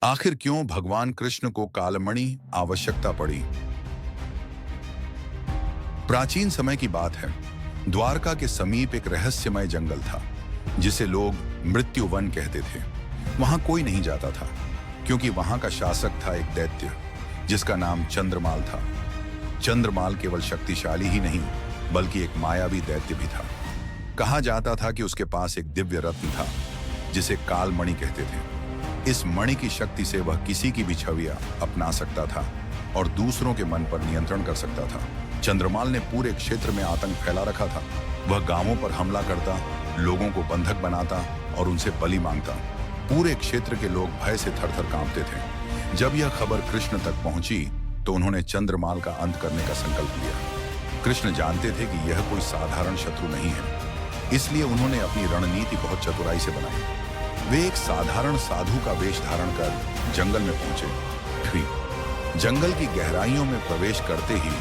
आखिर क्यों भगवान कृष्ण को कालमणि आवश्यकता पड़ी? प्राचीन समय की बात है। द्वारका के समीप एक रहस्यमय जंगल था, जिसे लोग मृत्यु वन कहते थे। वहां कोई नहीं जाता था, क्योंकि वहां का शासक था एक दैत्य, जिसका नाम चंद्रमाल था। चंद्रमाल केवल शक्तिशाली ही नहीं, बल्कि एक मायावी दैत्य भी था। कहा जाता था कि उसके पास एक दिव्य रत्न था, जिसे कालमणि कहते थे। इस मणि की शक्ति से वह किसी की भी छवियां अपना सकता था और दूसरों के मन पर नियंत्रण कर सकता था। चंद्रमाल ने पूरे क्षेत्र में आतंक फैला रखा था। वह गांवों पर हमला करता, लोगों को बंधक बनाता और उनसे बलि मांगता। पूरे क्षेत्र के लोग भय से थर-थर कांपते थे। जब यह खबर कृष्ण तक पहुंची, तो उन्होंने चंद्रमाल का अंत करने का संकल्प लिया। कृष्ण जानते थे कि यह कोई साधारण शत्रु नहीं है, इसलिए उन्होंने अपनी रणनीति बहुत चतुराई से बनाई। वे एक साधारण साधु का वेश धारण कर जंगल में पहुंचे। फिर जंगल की गहराइयों में प्रवेश करते ही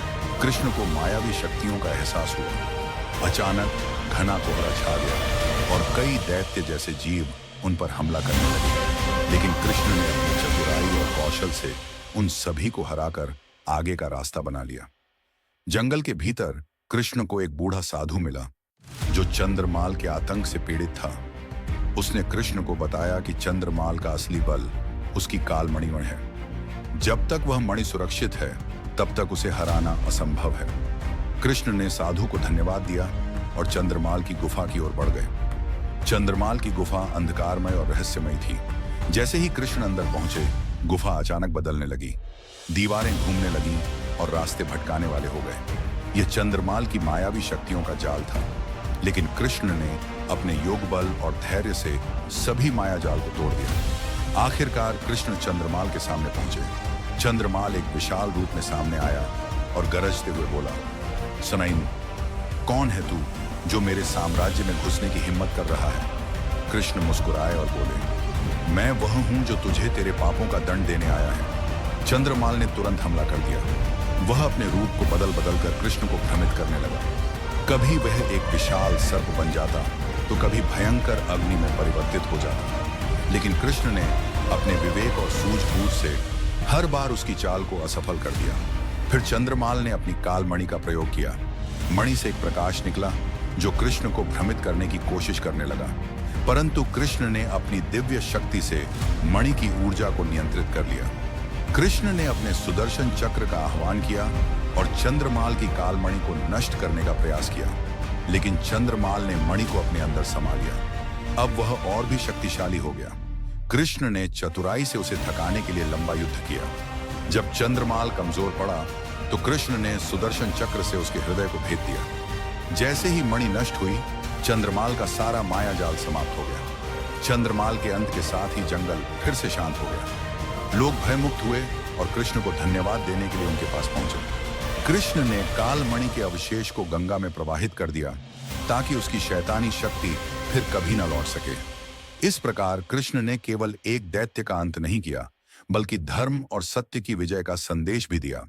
कृष्ण को मायावी शक्तियों का एहसास हुआ। अचानक घना कोहरा छा गया और कई दैत्य जैसे जीव उन पर हमला करने लगे। लेकिन कृष्ण ने अपनी चतुराई और कौशल से उन सभी को हराकर आगे का रास्ता बना लिया। जंगल के भीतर कृष्ण को एक बूढ़ा साधु मिला, जो चंद्रमाल के आतंक से पीड़ित था। उसने कृष्ण को बताया कि चंद्रमाल का असली बल उसकी कालमणि में है। जब तक वह मणि सुरक्षित है, तब तक उसे हराना असंभव है। कृष्ण ने साधु को धन्यवाद दिया और चंद्रमाल की गुफा की ओर बढ़ गए। चंद्रमाल की गुफा अंधकारमय और रहस्यमय थी। जैसे ही कृष्ण अंदर पहुंचे, गुफा अचानक बदलने लगी। दीवारें घूमने लगीं और रास्ते भटकाने वाले हो गए। यह चंद्रमाल की मायावी शक्तियों का जाल था। लेकिन कृष्ण ने अपने योग बल और धैर्य से सभी माया जाल को तोड़ दिया। आखिरकार कृष्ण चंद्रमाल के सामने पहुंचे। चंद्रमाल एक विशाल रूप में सामने आया और गरजते हुए बोला, सनईन, कौन है तू जो मेरे साम्राज्य में घुसने की हिम्मत कर रहा है? कृष्ण मुस्कुराए और बोले, मैं वह हूं जो तुझे तेरे पापों का दंड देने आया है। चंद्रमाल ने तुरंत हमला कर दिया। वह अपने रूप को बदल बदल कर कृष्ण को भ्रमित करने लगा। कभी वह एक विशाल सर्प बन जाता, तो कभी भयंकर अग्नि में परिवर्तित हो जाता। लेकिन कृष्ण ने अपने विवेक और सूझबूझ से हर बार उसकी चाल को असफल कर दिया। फिर चंद्रमाल ने अपनी कालमणि का प्रयोग किया। मणि से एक प्रकाश निकला, जो कृष्ण को भ्रमित करने की कोशिश करने लगा। परंतु कृष्ण ने अपनी दिव्य शक्ति से मणि की ऊर्जा को नियंत्रित कर लिया। कृष्ण ने अपने सुदर्शन चक्र का आह्वान किया और चंद्रमाल की कालमणि को नष्ट करने का प्रयास किया। लेकिन चंद्रमाल ने मणि को अपने अंदर समा लिया। अब वह और भी शक्तिशाली हो गया। कृष्ण ने चतुराई से उसे थकाने के लिए लंबा युद्ध किया। जब चंद्रमाल कमजोर पड़ा, तो कृष्ण ने सुदर्शन चक्र से उसके हृदय को भेद दिया। जैसे ही मणि नष्ट हुई, चंद्रमाल का सारा माया जाल समाप्त हो गया। चंद्रमाल के अंत के साथ ही जंगल फिर से शांत हो गया। लोग भयमुक्त हुए और कृष्ण को धन्यवाद देने के लिए उनके पास पहुंचे। कृष्ण ने कालमणि के अवशेष को गंगा में प्रवाहित कर दिया, ताकि उसकी शैतानी शक्ति फिर कभी न लौट सके। इस प्रकार कृष्ण ने केवल एक दैत्य का अंत नहीं किया, बल्कि धर्म और सत्य की विजय का संदेश भी दिया।